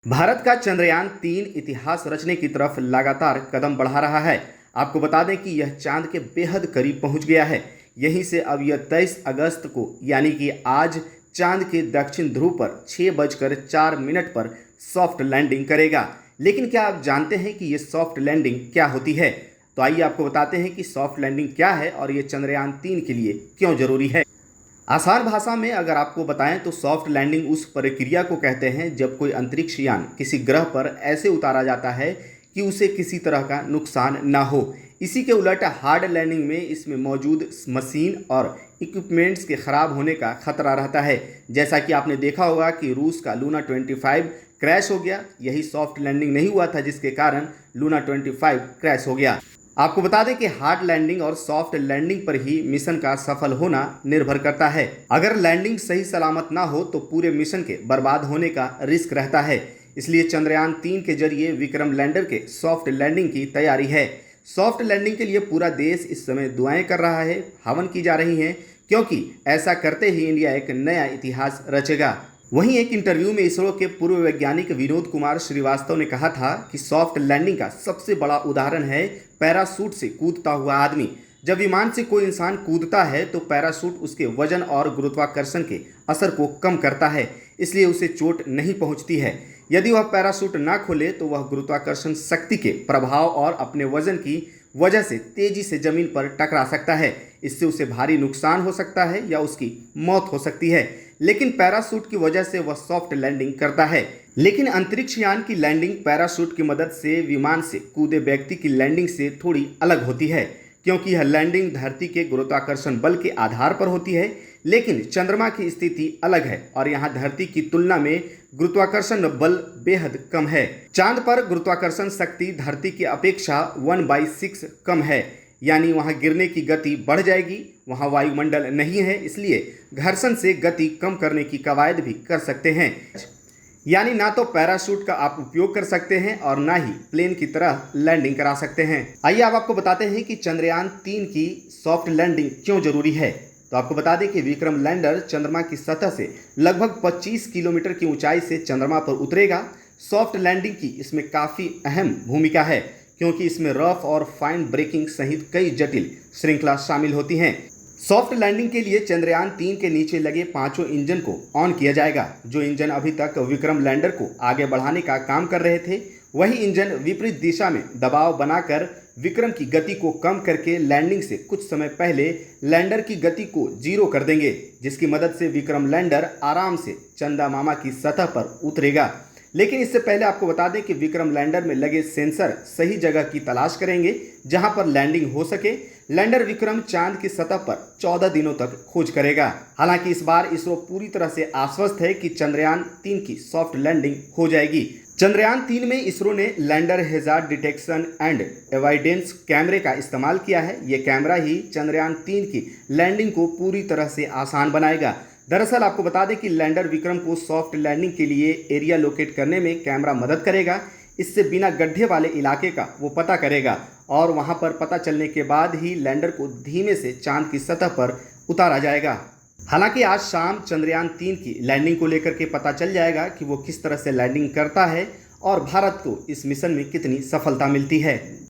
भारत का चंद्रयान-3 इतिहास रचने की तरफ लगातार कदम बढ़ा रहा है। आपको बता दें कि यह चांद के बेहद करीब पहुंच गया है। यहीं से अब यह 23 अगस्त को यानी कि आज चांद के दक्षिण ध्रुव पर 6:04 पर सॉफ्ट लैंडिंग करेगा। लेकिन क्या आप जानते हैं कि यह सॉफ्ट लैंडिंग क्या होती है? तो आइए आपको बताते हैं कि सॉफ्ट लैंडिंग क्या है और यह चंद्रयान-3 के लिए क्यों जरूरी है। आसान भाषा में अगर आपको बताएं तो सॉफ्ट लैंडिंग उस प्रक्रिया को कहते हैं जब कोई अंतरिक्ष यान किसी ग्रह पर ऐसे उतारा जाता है कि उसे किसी तरह का नुकसान ना हो। इसी के उलट हार्ड लैंडिंग में इसमें मौजूद मशीन और इक्विपमेंट्स के खराब होने का खतरा रहता है। जैसा कि आपने देखा होगा कि रूस का लूना 25 क्रैश हो गया। यही सॉफ्ट लैंडिंग नहीं हुआ था जिसके कारण लूना 25 क्रैश हो गया। आपको बता दें कि हार्ड लैंडिंग और सॉफ्ट लैंडिंग पर ही मिशन का सफल होना निर्भर करता है। अगर लैंडिंग सही सलामत ना हो तो पूरे मिशन के बर्बाद होने का रिस्क रहता है। इसलिए चंद्रयान-3 के जरिए विक्रम लैंडर के सॉफ्ट लैंडिंग की तैयारी है। सॉफ्ट लैंडिंग के लिए पूरा देश इस समय दुआएं कर रहा है, हवन की जा रही हैं, क्योंकि ऐसा करते ही इंडिया एक नया इतिहास रचेगा। वहीं एक इंटरव्यू में इसरो के पूर्व वैज्ञानिक विनोद कुमार श्रीवास्तव ने कहा था कि सॉफ्ट लैंडिंग का सबसे बड़ा उदाहरण है पैराशूट से कूदता हुआ आदमी। जब विमान से कोई इंसान कूदता है तो पैराशूट उसके वजन और गुरुत्वाकर्षण के असर को कम करता है, इसलिए उसे चोट नहीं पहुंचती है। यदि वह पैराशूट ना खोले तो वह गुरुत्वाकर्षण शक्ति के प्रभाव और अपने वजन की वजह से तेजी से जमीन पर टकरा सकता है। इससे उसे भारी नुकसान हो सकता है या उसकी मौत हो सकती है। लेकिन पैराशूट की वजह से वह सॉफ्ट लैंडिंग करता है। लेकिन अंतरिक्ष यान की लैंडिंग पैराशूट की मदद से विमान से कूदे व्यक्ति की लैंडिंग से थोड़ी अलग होती है, क्योंकि यह लैंडिंग धरती के गुरुत्वाकर्षण बल के आधार पर होती है। लेकिन चंद्रमा की स्थिति अलग है और यहाँ धरती की तुलना में गुरुत्वाकर्षण बल बेहद कम है। चांद पर गुरुत्वाकर्षण शक्ति धरती की अपेक्षा 1/6 कम है, यानी वहाँ गिरने की गति बढ़ जाएगी। वहाँ वायुमंडल नहीं है, इसलिए घर्षण से गति कम करने की कवायद भी कर सकते हैं। यानी ना तो पैराशूट का आप उपयोग कर सकते हैं और ना ही प्लेन की तरह लैंडिंग करा सकते हैं। आइए अब आपको बताते हैं कि चंद्रयान-3 की सॉफ्ट लैंडिंग क्यों जरूरी है। तो आपको बता दें कि विक्रम लैंडर चंद्रमा की सतह से लगभग 25 किलोमीटर की ऊंचाई से चंद्रमा पर उतरेगा। सॉफ्ट लैंडिंग की इसमें काफ़ी अहम भूमिका है, क्योंकि इसमें रफ और फाइन ब्रेकिंग सहित कई जटिल श्रृंखला शामिल होती हैं। सॉफ्ट लैंडिंग के लिए चंद्रयान-3 के नीचे लगे 5 इंजन को ऑन किया जाएगा। जो इंजन अभी तक विक्रम लैंडर को आगे बढ़ाने का काम कर रहे थे, वही इंजन विपरीत दिशा में दबाव बनाकर विक्रम की गति को कम करके लैंडिंग से कुछ समय पहले लैंडर की गति को 0 कर देंगे, जिसकी मदद से विक्रम लैंडर आराम से चंदा मामा की सतह पर उतरेगा। लेकिन इससे पहले आपको बता दें कि विक्रम लैंडर में लगे सेंसर सही जगह की तलाश करेंगे जहां पर लैंडिंग हो सके। लैंडर विक्रम चांद की सतह पर 14 दिनों तक खोज करेगा। हालांकि इस बार इसरो पूरी तरह से आश्वस्त है कि चंद्रयान-3 की सॉफ्ट लैंडिंग हो जाएगी। चंद्रयान-3 में इसरो ने lander hazard detection and avoidance कैमरे का इस्तेमाल किया है। ये कैमरा ही चंद्रयान-3 की लैंडिंग को पूरी तरह से आसान बनाएगा। दरअसल आपको बता दें कि लैंडर विक्रम को सॉफ्ट लैंडिंग के लिए एरिया लोकेट करने में कैमरा मदद करेगा। इससे बिना गड्ढे वाले इलाके का वो पता करेगा और वहां पर पता चलने के बाद ही लैंडर को धीमे से चांद की सतह पर उतारा जाएगा। हालांकि आज शाम चंद्रयान-3 की लैंडिंग को लेकर के पता चल जाएगा कि वो किस तरह से लैंडिंग करता है और भारत को इस मिशन में कितनी सफलता मिलती है।